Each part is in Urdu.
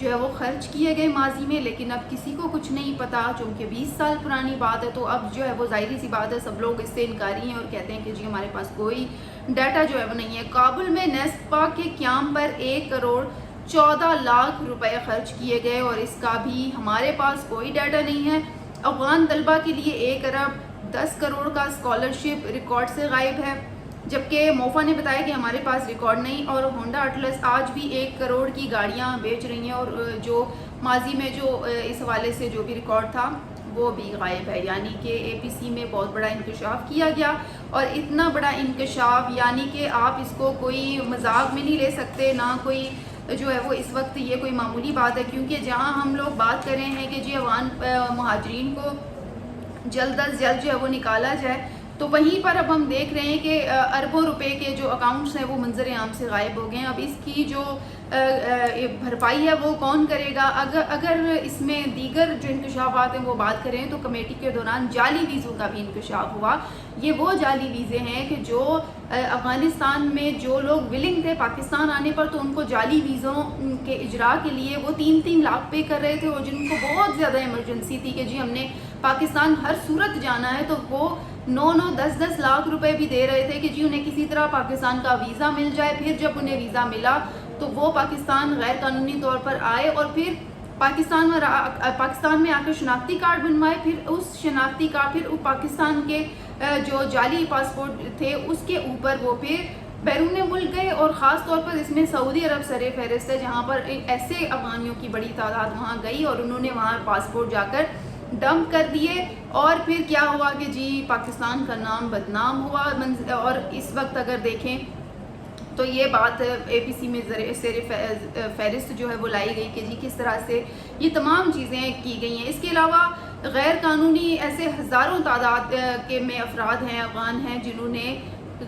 جو ہے وہ خرچ کیے گئے ماضی میں، لیکن اب کسی کو کچھ نہیں پتا چونکہ 20 سال پرانی بات ہے، تو اب جو ہے وہ ظاہری سی بات ہے سب لوگ اس سے انکاری ہیں اور کہتے ہیں کہ جی ہمارے پاس کوئی ڈیٹا جو ہے وہ نہیں ہے۔ کابل میں نیسپا کے قیام پر 1,14,00,000 روپے خرچ کیے گئے اور اس کا بھی ہمارے پاس کوئی ڈیٹا نہیں ہے۔ افغان طلبہ کے لیے 1,10,00,00,000 کا اسکالرشپ ریکارڈ سے غائب ہے، جبکہ موفا نے بتایا کہ ہمارے پاس ریکارڈ نہیں، اور ہونڈا اٹلس آج بھی 1 کروڑ کی گاڑیاں بیچ رہی ہیں، اور جو ماضی میں جو اس حوالے سے جو بھی ریکارڈ تھا وہ بھی غائب ہے۔ یعنی کہ اے پی سی میں بہت بڑا انکشاف کیا گیا، اور اتنا بڑا انکشاف یعنی کہ آپ اس کو کوئی مذاق میں نہیں لے سکتے، نہ کوئی جو ہے وہ اس وقت یہ کوئی معمولی بات ہے، کیونکہ جہاں ہم لوگ بات کر رہے ہیں کہ جی افغان مہاجرین کو جلد از جلد جو ہے وہ نکالا جائے، تو وہیں پر اب ہم دیکھ رہے ہیں کہ اربوں روپے کے جو اکاؤنٹس ہیں وہ منظر عام سے غائب ہو گئے ہیں۔ اب اس کی جو بھرپائی ہے وہ کون کرے گا؟ اگر اس میں دیگر جو انکشافات ہیں وہ بات کریں تو کمیٹی کے دوران جعلی ویزوں کا بھی انکشاف ہوا۔ یہ وہ جعلی ویزے ہیں کہ جو افغانستان میں جو لوگ ولنگ تھے پاکستان آنے پر، تو ان کو جعلی ویزوں کے اجراء کے لیے وہ 3-3 لاکھ پے کر رہے تھے، اور جن کو بہت زیادہ ایمرجنسی تھی کہ جی ہم نے پاکستان ہر صورت جانا ہے، تو وہ 9-9 10-10 لاکھ روپے بھی دے رہے تھے کہ جی انہیں کسی طرح پاکستان کا ویزا مل جائے۔ پھر جب انہیں ویزا ملا تو وہ پاکستان غیر قانونی طور پر آئے، اور پھر پاکستان میں آ کے شناختی کارڈ بنوائے، پھر اس شناختی کارڈ پھر پاکستان کے جو جعلی پاسپورٹ تھے اس کے اوپر وہ پھر بیرون ملک گئے، اور خاص طور پر اس میں سعودی عرب سر فہرست ہے، جہاں پر ایسے افغانیوں کی بڑی تعداد وہاں گئی اور انہوں نے وہاں پاسپورٹ جا کر ڈمپ کر دیے، اور پھر کیا ہوا کہ جی پاکستان کا نام بدنام ہوا۔ اور اس وقت اگر دیکھیں تو یہ بات اے پی سی میں زیر فہرست جو ہے وہ لائی گئی کہ جی کس طرح سے یہ تمام چیزیں کی گئی ہیں۔ اس کے علاوہ غیر قانونی ایسے ہزاروں تعداد کے میں افراد ہیں، افغان ہیں، جنہوں نے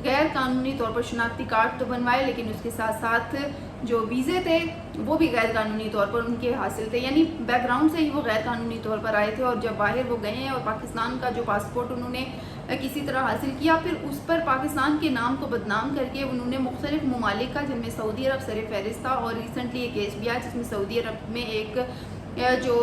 غیر قانونی طور پر شناختی کارڈ تو بنوائے، لیکن اس کے ساتھ ساتھ جو ویزے تھے وہ بھی غیر قانونی طور پر ان کے حاصل تھے، یعنی بیک گراؤنڈ سے ہی وہ غیر قانونی طور پر آئے تھے، اور جب باہر وہ گئے ہیں اور پاکستان کا جو پاسپورٹ انہوں نے کسی طرح حاصل کیا، پھر اس پر پاکستان کے نام کو بدنام کر کے انہوں نے مختلف ممالک کا، جن میں سعودی عرب سر فہرست تھا، اور ریسنٹلی ایک کیس بھی آیا جس میں سعودی عرب میں ایک جو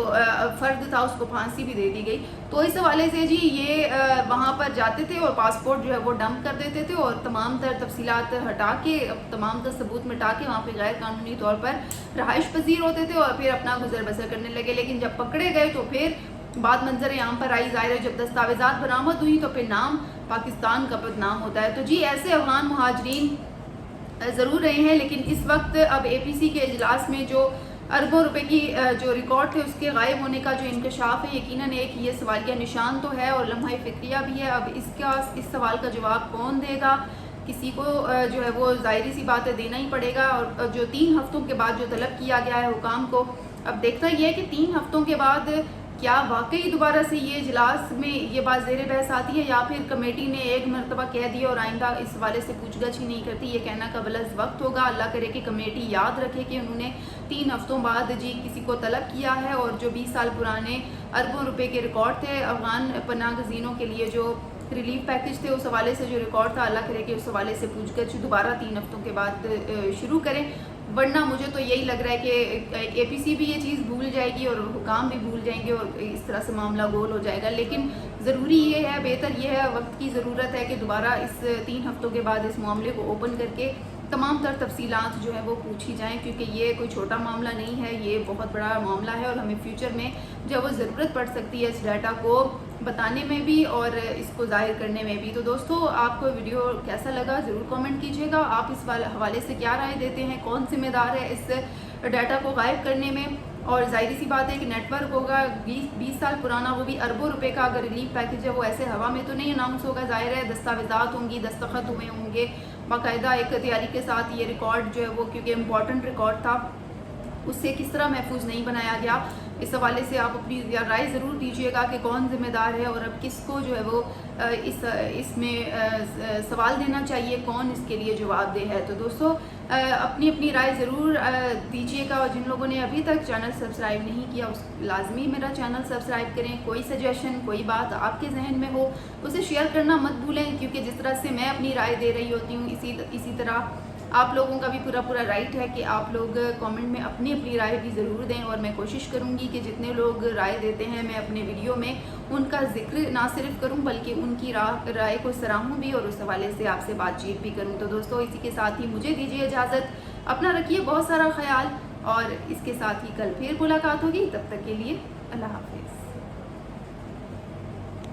فرد تھا اس کو پھانسی بھی دے دی گئی۔ تو اس حوالے سے جی یہ وہاں پر جاتے تھے اور پاسپورٹ جو ہے وہ ڈمپ کر دیتے تھے، اور تمام تر تفصیلات ہٹا کے، تمام تر ثبوت مٹا کے وہاں پہ غیر قانونی طور پر رہائش پذیر ہوتے تھے اور پھر اپنا گزر بسر کرنے لگے۔ لیکن جب پکڑے گئے تو پھر بات منظر عام پر آئی، ظاہر ہے جب دستاویزات برآمد ہوئی تو پھر نام پاکستان کا بدنام ہوتا ہے۔ تو جی ایسے افغان مہاجرین ضرور رہے ہیں، لیکن اس وقت اب اے پی سی کے اجلاس میں جو اربوں روپے کی جو ریکارڈ تھے اس کے غائب ہونے کا جو انکشاف ہے، یقیناً ایک یہ سوالیہ نشان تو ہے اور لمحہ فکریہ بھی ہے۔ اب اس سوال کا جواب کون دے گا؟ کسی کو جو ہے وہ ظاہری سی بات ہے دینا ہی پڑے گا، اور جو 3 ہفتوں کے بعد جو طلب کیا گیا ہے حکام کو، اب دیکھتا یہ ہے کہ 3 ہفتوں کے بعد کیا واقعی دوبارہ سے یہ اجلاس میں یہ بات زیر بحث آتی ہے، یا پھر کمیٹی نے ایک مرتبہ کہہ دیا اور آئندہ اس حوالے سے پوچھ گچھ ہی نہیں کرتی۔ یہ کہنا قبل از وقت ہوگا، اللہ کرے کہ کمیٹی یاد رکھے کہ انہوں نے 3 ہفتوں بعد جی کسی کو طلب کیا ہے، اور جو 20 سال پرانے اربوں روپے کے ریکارڈ تھے افغان پناہ گزینوں کے لیے جو ریلیف پیکج تھے اس حوالے سے جو ریکارڈ تھا، اللہ کرے کہ اس حوالے سے پوچھ گچھ دوبارہ 3 ہفتوں کے بعد شروع کریں، ورنہ مجھے تو یہی لگ رہا ہے کہ اے پی سی بھی یہ چیز بھول جائے گی اور حکام بھی بھول جائیں گے، اور اس طرح سے معاملہ گول ہو جائے گا۔ لیکن ضروری یہ ہے، بہتر یہ ہے، وقت کی ضرورت ہے کہ دوبارہ اس 3 ہفتوں کے بعد اس معاملے کو اوپن کر کے تمام تر تفصیلات جو ہے وہ پوچھی جائیں، کیونکہ یہ کوئی چھوٹا معاملہ نہیں ہے، یہ بہت بڑا معاملہ ہے، اور ہمیں فیوچر میں جو وہ ضرورت پڑ سکتی ہے اس ڈیٹا کو بتانے میں بھی اور اس کو ظاہر کرنے میں بھی۔ تو دوستو آپ کو ویڈیو کیسا لگا ضرور کامنٹ کیجیے گا، آپ اس حوالے سے کیا رائے دیتے ہیں، کون ذمہ دار ہے اس ڈیٹا کو غائب کرنے میں؟ اور ظاہری سی بات ہے کہ نیٹ ورک ہوگا 20 سال پرانا، وہ بھی اربوں روپے کا، اگر ریلیف پیکج ہے وہ ایسے ہوا میں تو نہیں اناؤنس ہوگا، ظاہر ہے دستاویزات ہوں گی، دستخط ہوئے ہوں گے باقاعدہ ایک تیاری کے ساتھ، یہ ریکارڈ جو ہے وہ کیونکہ امپورٹنٹ ریکارڈ تھا اس سے کس طرح محفوظ نہیں بنایا گیا۔ اس حوالے سے آپ اپنی رائے ضرور دیجیے گا کہ کون ذمہ دار ہے، اور اب کس کو جو ہے وہ اس میں سوال دینا چاہیے، کون اس کے لیے جواب دہ ہے۔ تو دوستو اپنی اپنی رائے ضرور دیجیے گا، اور جن لوگوں نے ابھی تک چینل سبسکرائب نہیں کیا اس لازمی میرا چینل سبسکرائب کریں۔ کوئی سجیشن، کوئی بات آپ کے ذہن میں ہو اسے شیئر کرنا مت بھولیں، کیونکہ جس طرح سے میں اپنی رائے دے رہی ہوتی ہوں اسی طرح آپ لوگوں کا بھی پورا رائٹ ہے کہ آپ لوگ کامنٹ میں اپنی اپنی رائے بھی ضرور دیں، اور میں کوشش کروں گی کہ جتنے لوگ رائے دیتے ہیں میں اپنے ویڈیو میں ان کا ذکر نہ صرف کروں بلکہ ان کی رائے کو سراہوں بھی اور اس حوالے سے آپ سے بات چیت بھی کروں۔ تو دوستو اسی کے ساتھ ہی مجھے دیجیے اجازت، اپنا رکھیے بہت سارا خیال، اور اس کے ساتھ ہی کل پھر ملاقات ہوگی، تب تک کے لیے اللہ حافظ۔